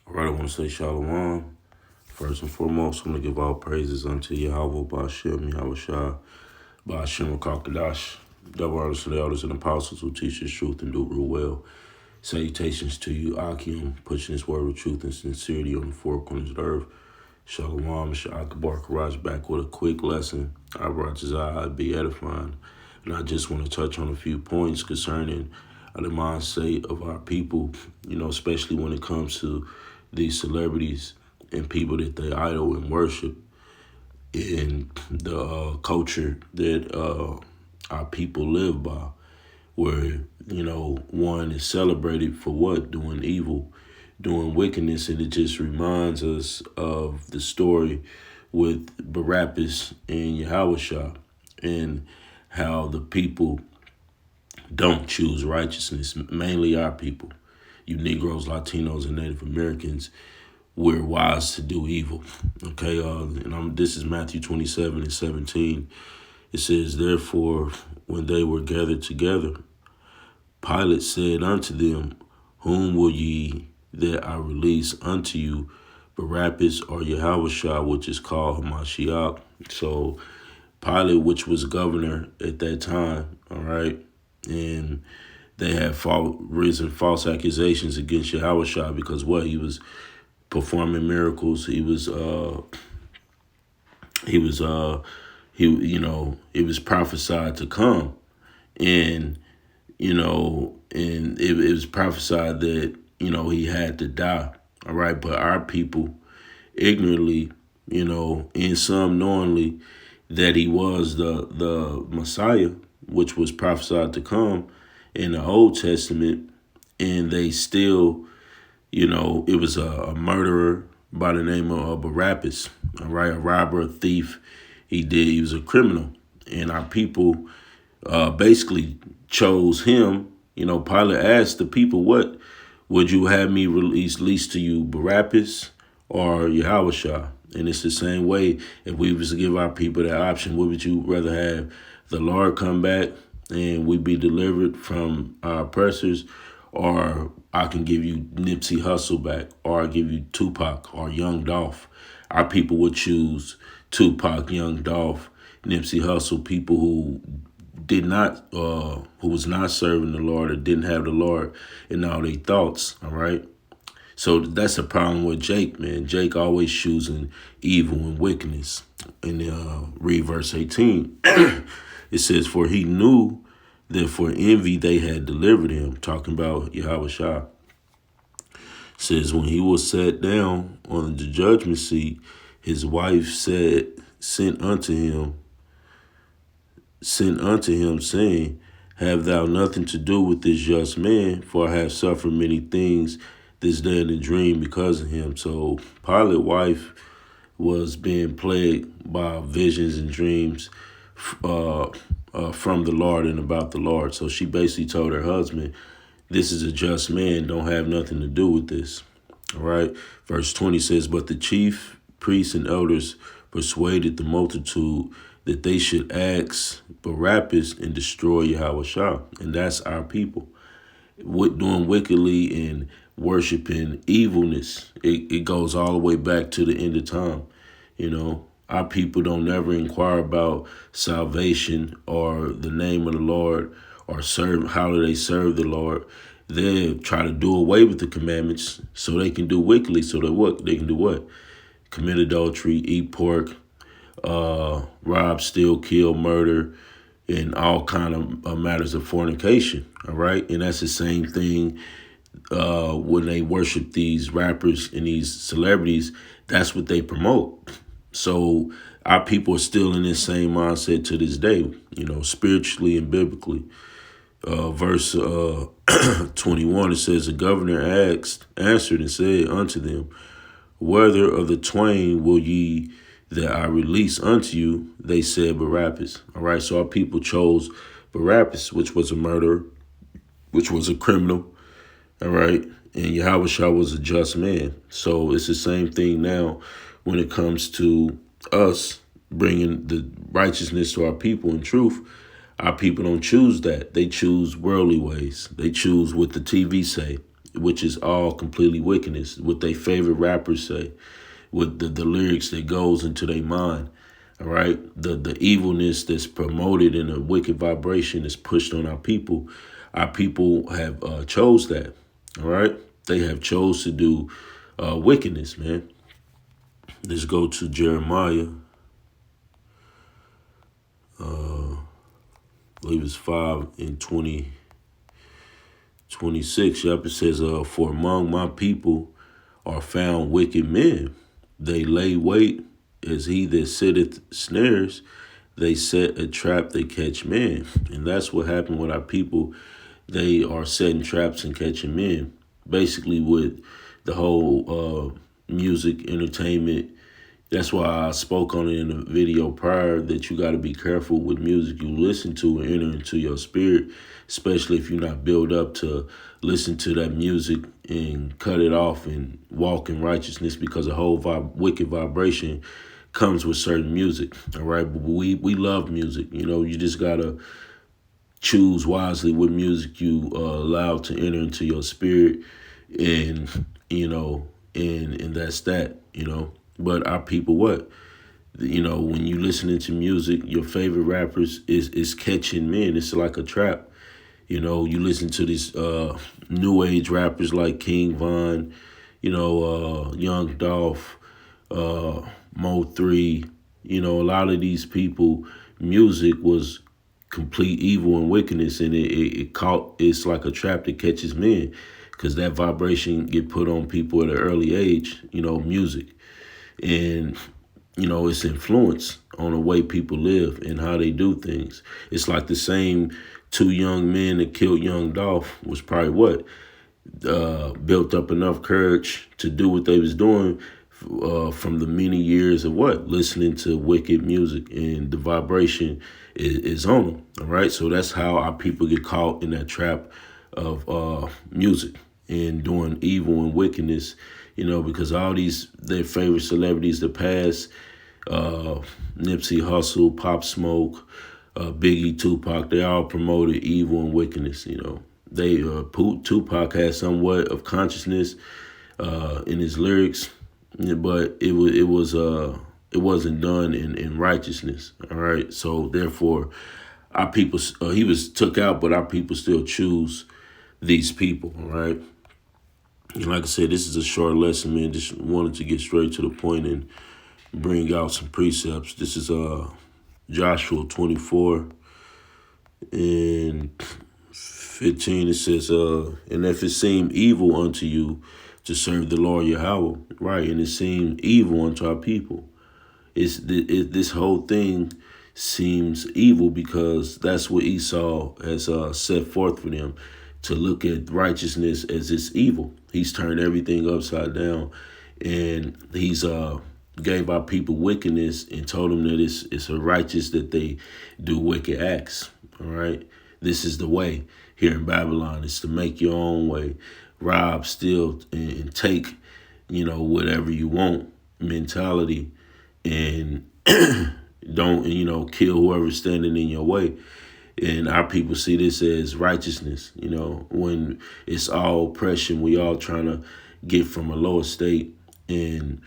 All right, I want to say shalom. First and foremost, I'm going to give all praises unto Yahweh, Ba'ashem, Yahushua, Ba'ashem, Kakadash. Double honors to the elders and apostles who teach this truth and do it real well. Salutations to you, Akim, pushing this word of truth and sincerity on the four corners of the earth. Shalom, Sha'akabar Karaj back with a quick lesson. I brought his eye, be edifying. And I just want to touch on a few points concerning the mindset of our people, especially when it comes to these celebrities and people that they idol and worship in the culture that our people live by, where, one is celebrated for what? Doing evil, doing wickedness. And it just reminds us of the story with Barabbas and Yahushua and how the people don't choose righteousness, mainly our people. You Negroes, Latinos, and Native Americans, we're wise to do evil. Okay, this is Matthew 27:17. It says, therefore, when they were gathered together, Pilate said unto them, whom will ye that I release unto you, Barabbas or Yahushua, which is called Hamashiach? So Pilate, which was governor at that time, all right, and they had risen false accusations against Yahushua because what? He was performing miracles. He was it was prophesied to come, and it was prophesied that he had to die. All right, but our people ignorantly, and some knowingly, that he was the Messiah, which was prophesied to come in the Old Testament, and they still, it was a murderer by the name of Barabbas, all right, a robber, a thief. He was a criminal, and our people basically chose him. Pilate asked the people, what would you have me release to you, Barabbas or Yahushua? And it's the same way. If we was to give our people that option, what would you rather have? The Lord come back and we be delivered from our oppressors, or I can give you Nipsey Hussle back, or I give you Tupac or Young Dolph. Our people would choose Tupac, Young Dolph, Nipsey Hussle, people who did not, who was not serving the Lord or didn't have the Lord in all their thoughts, all right? So that's the problem with Jake, man. Jake always choosing evil and wickedness. In read verse 18, it says, for he knew that for envy they had delivered him, talking about Yahushua. Says, when he was sat down on the judgment seat, his wife sent unto him, saying, have thou nothing to do with this just man, for I have suffered many things this day in a dream because of him. So Pilate's wife was being plagued by visions and dreams from the Lord and about the Lord. So she basically told her husband, this is a just man, don't have nothing to do with this. All right. Verse 20 says, but the chief priests and elders persuaded the multitude that they should axe Barabbas and destroy Yahushua. And that's our people. Doing wickedly and worshiping evilness. It goes all the way back to the end of time. Our people don't ever inquire about salvation or the name of the Lord or how do they serve the Lord. They try to do away with the commandments so they can do wickedly. So that what? They can do what? Commit adultery, eat pork, rob, steal, kill, murder, and all kind of matters of fornication. All right. And that's the same thing when they worship these rappers and these celebrities. That's what they promote. So our people are still in this same mindset to this day, spiritually and biblically. Verse 21, it says, the governor answered and said unto them, whether of the twain will ye that I release unto you? They said Barabbas. All right, so our people chose Barabbas, which was a murderer, which was a criminal. All right, and Yahushua was a just man. So it's the same thing now when it comes to us bringing the righteousness to our people in truth. Our people don't choose that. They choose worldly ways. They choose what the TV say. which is all completely wickedness. What they favorite rappers say, with the lyrics that goes into their mind. All right, the evilness that's promoted in a wicked vibration is pushed on our people. Our people have chose that. All right, they have chose to do wickedness, man. Let's go to Jeremiah. I believe it's 5:26. Yep, it says, "For among my people are found wicked men. They lay wait as he that sitteth snares. They set a trap, they catch men." And that's what happened with our people. They are setting traps and catching men. Basically, with the whole music, entertainment. That's why I spoke on it in a video prior, that you got to be careful with music you listen to and enter into your spirit, especially if you're not built up to listen to that music and cut it off and walk in righteousness, because a whole wicked vibration comes with certain music. All right, but we love music. You just gotta choose wisely what music you allow to enter into your spirit, and and that's that. But our people, what? When you listening to music, your favorite rappers is catching men. It's like a trap. You listen to these new age rappers like King Von, Young Dolph, Mo 3. A lot of these people, music was complete evil and wickedness, and it's like a trap that catches men, because that vibration get put on people at an early age. Music. And it's influence on the way people live and how they do things. It's like the same two young men that killed young Dolph was probably what built up enough courage to do what they was doing from the many years of listening to wicked music, and the vibration is on them. All right, so that's how our people get caught in that trap of music and doing evil and wickedness. Because all their favorite celebrities that passed, Nipsey Hussle, Pop Smoke, Biggie, Tupac, they all promoted evil and wickedness. Tupac had somewhat of consciousness in his lyrics, but it wasn't done in righteousness. All right, so therefore, our people, he was took out, but our people still choose these people. All right. And like I said, this is a short lesson, man. Just wanted to get straight to the point and bring out some precepts. This is Joshua 24 and 15. It says, "And if it seem evil unto you to serve the Lord Yahweh," right, and it seemed evil unto our people. This whole thing seems evil because that's what Esau has set forth for them, to look at righteousness as it's evil. He's turned everything upside down, and he's gave our people wickedness and told them that it's a righteous that they do wicked acts. All right, this is the way here in Babylon. It's to make your own way, rob, steal, and take, whatever you want mentality, and don't, kill whoever's standing in your way. And our people see this as righteousness, when it's all oppression. We all trying to get from a lower state and,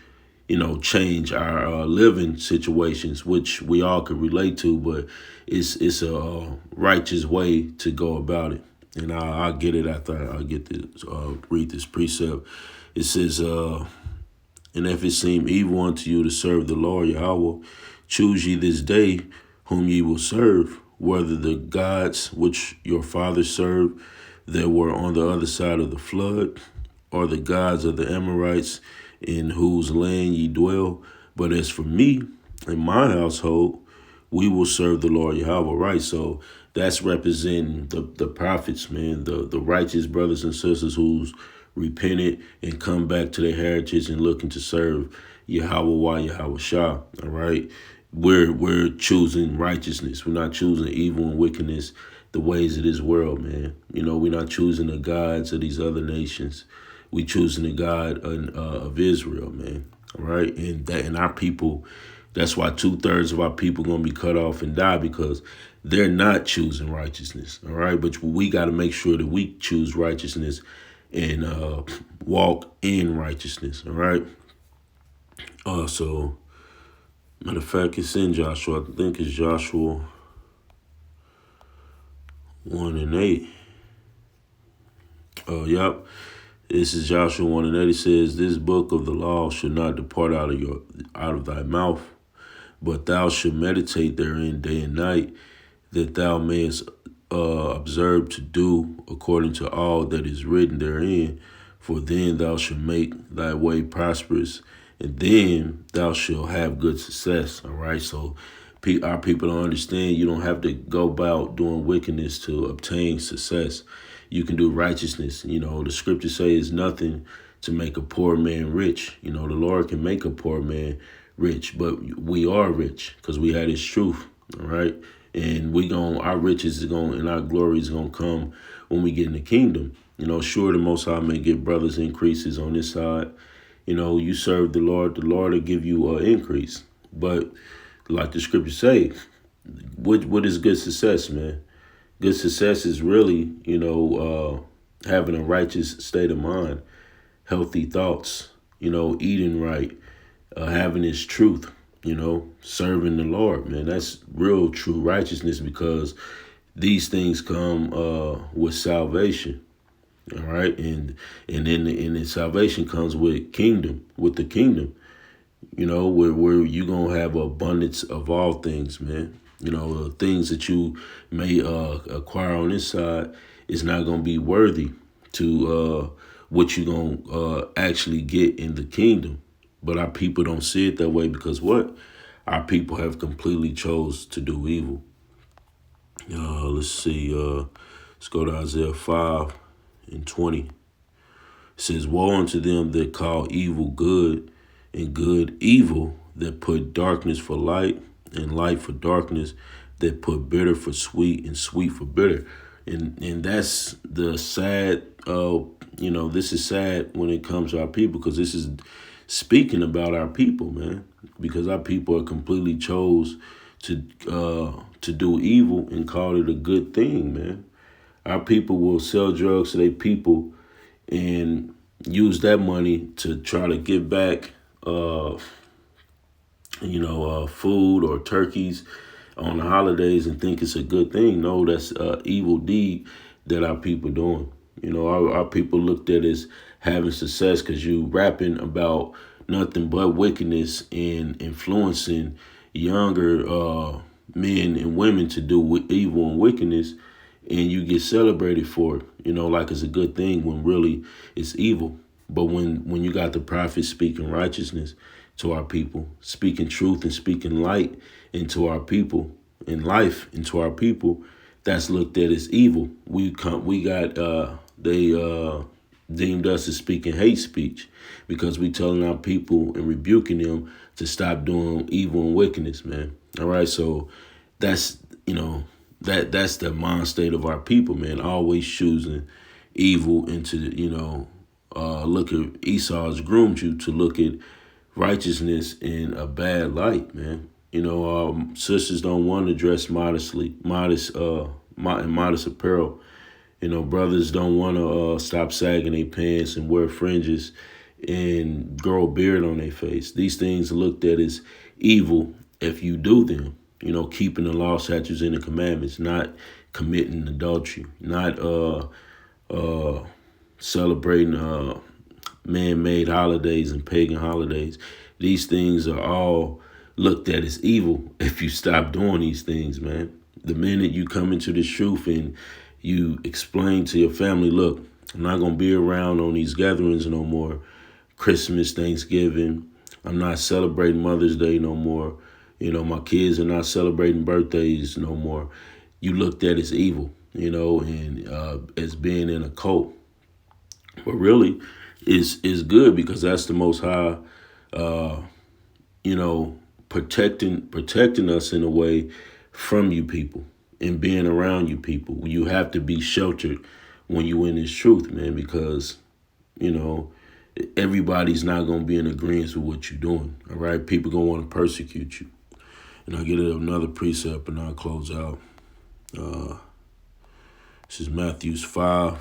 change our living situations, which we all could relate to, but it's a righteous way to go about it. And I'll get it after I get to read this precept. It says, "And if it seem evil unto you to serve the Lord Yahweh, choose ye this day whom ye will serve, whether the gods which your fathers served that were on the other side of the flood, or the gods of the Amorites in whose land ye dwell. But as for me and my household, we will serve the Lord Yahweh." Right, so that's representing the prophets, man, the righteous brothers and sisters who's repented and come back to their heritage and looking to serve Yahweh Yahweh Shah. All right. We're choosing righteousness. We're not choosing evil and wickedness, the ways of this world, man. We're not choosing the gods of these other nations. We choosing the God of Israel, man. All right, and our people. That's why 2/3 of our people gonna be cut off and die, because they're not choosing righteousness. All right, but we got to make sure that we choose righteousness and walk in righteousness. All right. So matter of fact, it's in Joshua. I think it's Joshua 1:8. Yep. This is Joshua 1:8. It says, "This book of the law should not depart out of thy mouth, but thou shalt meditate therein day and night, that thou mayest observe to do according to all that is written therein. For then thou shalt make thy way prosperous, and then thou shalt have good success." All right. So our people don't understand. You don't have to go about doing wickedness to obtain success. You can do righteousness. The scriptures say it's nothing to make a poor man rich. The Lord can make a poor man rich, but we are rich because we had His truth. All right. And our riches is going, and our glory is going to come when we get in the kingdom. Sure, the Most High may give brothers increases on this side. You serve the Lord will give you an increase. But like the scriptures say, what is good success, man? Good success is really, having a righteous state of mind, healthy thoughts, eating right, having His truth, serving the Lord, man. That's real true righteousness, because these things come with salvation. All right. And then salvation comes with the kingdom, where you're going to have abundance of all things, man. Things that you may acquire on this side is not going to be worthy to what you're going to actually get in the kingdom. But our people don't see it that way, because what? Our people have completely chose to do evil. Let's see. Let's go to Isaiah 5:20. It says, "Woe unto them that call evil good, and good evil, that put darkness for light, and light for darkness, that put bitter for sweet, and sweet for bitter." And that's the sad. This is sad when it comes to our people, because this is speaking about our people, man. Because our people are completely chose to do evil and call it a good thing, man. Our people will sell drugs to their people and use that money to try to get back, food or turkeys on the holidays, and think it's a good thing. No, that's an evil deed that our people doing. Our people looked at as having success because you rapping about nothing but wickedness and influencing younger men and women to do evil and wickedness, and you get celebrated for it, like it's a good thing, when really it's evil. But when you got the prophets speaking righteousness to our people, speaking truth and speaking light into our people, and life into our people, that's looked at as evil. They deemed us as speaking hate speech, because we telling our people and rebuking them to stop doing evil and wickedness, man. All right, so that's that's the mind state of our people, man. Always choosing evil into look at Esau's groomed you to look at righteousness in a bad light, man. Sisters don't want to dress modestly, modest apparel. Brothers don't want to stop sagging their pants and wear fringes and grow a beard on their face. These things are looked at as evil if you do them. Keeping the law, statutes, and the commandments, not committing adultery, not celebrating man-made holidays and pagan holidays. These things are all looked at as evil if you stop doing these things, man. The minute you come into the truth and you explain to your family, look, I'm not going to be around on these gatherings no more. Christmas, Thanksgiving. I'm not celebrating Mother's Day no more. My kids are not celebrating birthdays no more. You looked at as evil, and as being in a cult. But really, it's good, because that's the Most High, protecting us in a way from you people and being around you people. You have to be sheltered when you in this truth, man, because, everybody's not going to be in agreement with what you're doing, all right? People going to want to persecute you. And I'll get another precept and I'll close out. This is Matthew 5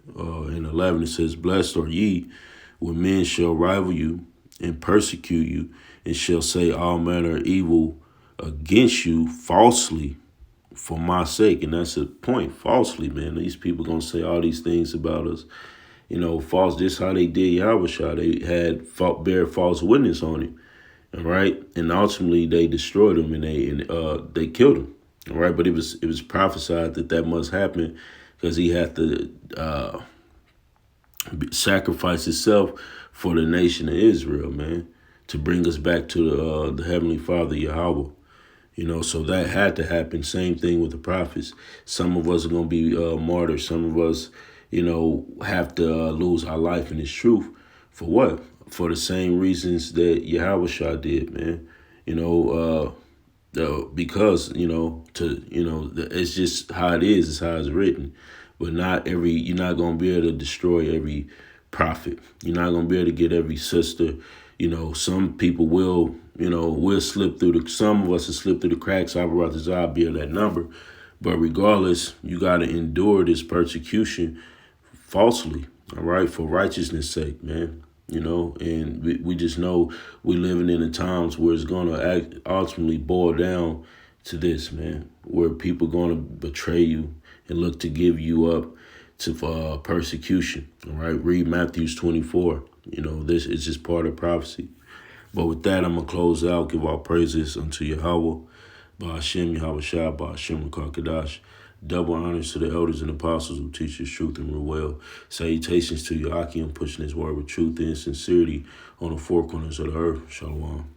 In 11 it says, "Blessed are ye when men shall rival you and persecute you, and shall say all manner of evil against you falsely for my sake." And that's the point, falsely, man. These people gonna say all these things about us, false. This how they did Yahushua. They had bear false witness on him, all right, and ultimately they destroyed him and they killed him, all right. But it was prophesied that must happen because he had to sacrifice himself for the nation of Israel, man, to bring us back to the Heavenly Father Yahweh. So that had to happen. Same thing with the prophets. Some of us are going to be martyrs. Some of us, have to lose our life in this truth. For what? For the same reasons that Yahweh did, man. Because, it's just how it is. It's how it's written. But you're not going to be able to destroy every prophet. You're not going to be able to get every sister. Some people will slip through some of us will slip through the cracks. I would rather be of that number. But regardless, you got to endure this persecution falsely, all right, for righteousness' sake, man. And we just know we're living in the times where it's going to ultimately boil down to this, man, where people going to betray you and look to give you up to persecution, all right? Read Matthew 24. This is just part of prophecy. But with that, I'm going to close out, give all praises unto Yahweh, Ba'ashem, Yahweh Shah, Ba'ashem, Kakadash. Double honors to the elders and apostles who teach us truth and rule well. Salutations to Yahakim, pushing his word with truth and sincerity on the four corners of the earth. Shalom.